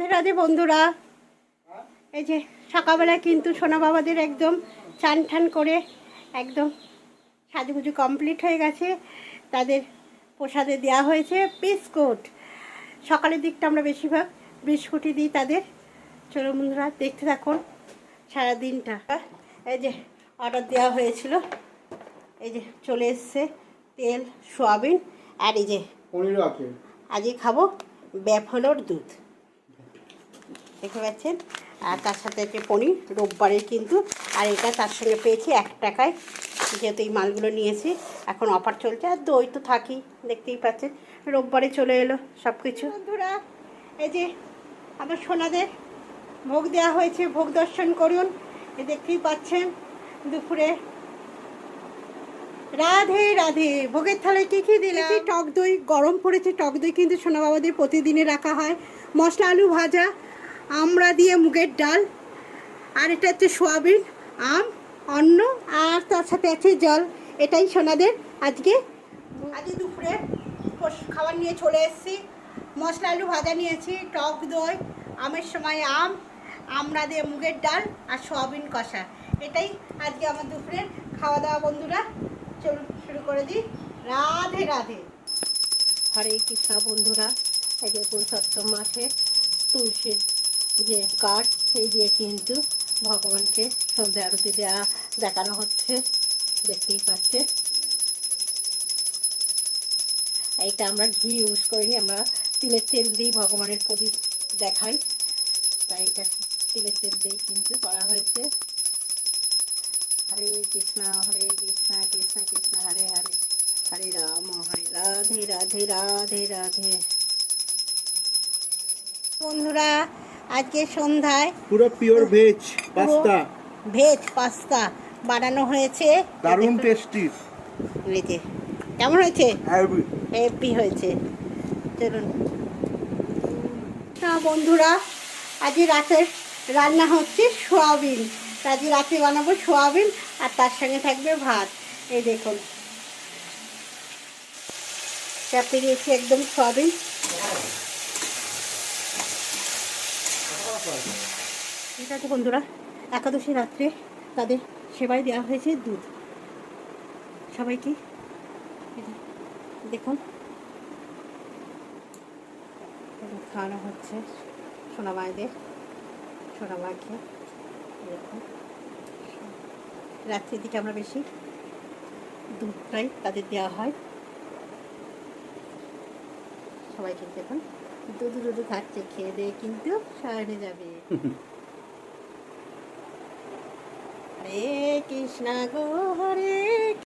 রাধে রাধে বন্ধুরা, এই যে সকালবেলা কিন্তু সোনা বাবাদের একদম চান ঠান করে একদম সাজুগুজু কমপ্লিট হয়ে গেছে। তাদের প্রসাদে দেওয়া হয়েছে বিস্কুট। সকালের দিকটা আমরা বেশিরভাগ বিস্কুটই দিই তাদের। চলো বন্ধুরা দেখতে থাকুন সারাদিনটা। এই যে অর্ডার দেওয়া হয়েছিল, এই যে চলে এসছে তেল, সোয়াবিন, আর এই যে পনির আছে। আজকে খাবো ব্যাফলোর দুধ, দেখতে পাচ্ছেন। আর তার সাথে একটা পনির রোববারের কিন্তু। আর এটা তার সঙ্গে পেয়েছি 1 টাকায়, যেহেতু এই মালগুলো নিয়েছি। এখন অফার চলছে, আর দই তো থাকি, দেখতেই পাচ্ছেন। রোববারে চলে এলো সব কিছু। বন্ধুরা এই যে আমার সোনাদের ভোগ দেওয়া হয়েছে, ভোগ দর্শন করুন। দেখতেই পাচ্ছেন দুপুরে। রাধে রাধে। ভোগের থালায় কী কী দিলাম? টক দই, গরম পড়েছে টক দই কিন্তু সোনা বাবাদের প্রতিদিনে রাখা হয়। মশলা আলু ভাজা, আমড়া দিয়ে মুগের ডাল, আর এটা হচ্ছে সোয়াবিন, আম, অন্ন, আর তার সাথে আছে জল। এটাই সোনাদের আজকে দুপুরে খাবার নিয়ে চলে এসেছি। মশলা আলু ভাজা নিয়েছি, টক দই, আমের সময় আম, আমড়া দিয়ে মুগের ডাল, আর সোয়াবিন কষা। এটাই আজকে আমার দুপুরের খাওয়া দাওয়া বন্ধুরা। চলুন শুরু করে দিই। রাধে রাধে। হরে কৃষ্ণ বন্ধুরা। এই যে পুরুষোত্তম মাসে তুলসীর যে কাঠ, সেই দিয়ে কিন্তু ভগবানকে সন্ধ্যা আরতি দেখানো হচ্ছে, দেখতেই পাচ্ছে। এইটা আমরা ঘি ইউজ করিনি, আমরা তিলের তেল দিই ভগবানের প্রদীপ দেখাই, তাই এটা তিলের তেল দিয়েই কিন্তু করা হয়েছে। হরে কৃষ্ণ কৃষ্ণ কৃষ্ণ হরে হরে, হরে রাম হরে রাধে রাধে রাধে রাধে। বন্ধুরা আজকে সন্ধ্যায় পুরো পিওর ভেজ পাস্তা বানানো হয়েছে, দারুণ টেস্টি। কেমন হয়েছে? হেভি হয়েছে। চলুন বন্ধুরা, আজকে রাতের রান্না হচ্ছে সোয়াবিন। আজকে রাতে বানাবো সোয়াবিন, আর তার সঙ্গে থাকবে ভাত। এই দেখুন চাপিয়ে দিয়েছি একদম সোয়াবিন। ঠিক আছে বন্ধুরা, একাদশী রাত্রে তাদের সেবায় দেওয়া হয়েছে দুধ সবাইকে। দেখুন খাওয়ানো হচ্ছে সোনা মায়েদের, সোনা মাকে। দেখুন রাত্রির দিকে আমরা বেশি দুধটাই তাদের দেওয়া হয় সবাইকে। দেখুন দুধু খাচ্ছে, খেয়ে দিয়ে কিন্তু শয়নে যাবে। হরে কৃষ্ণ গো হরে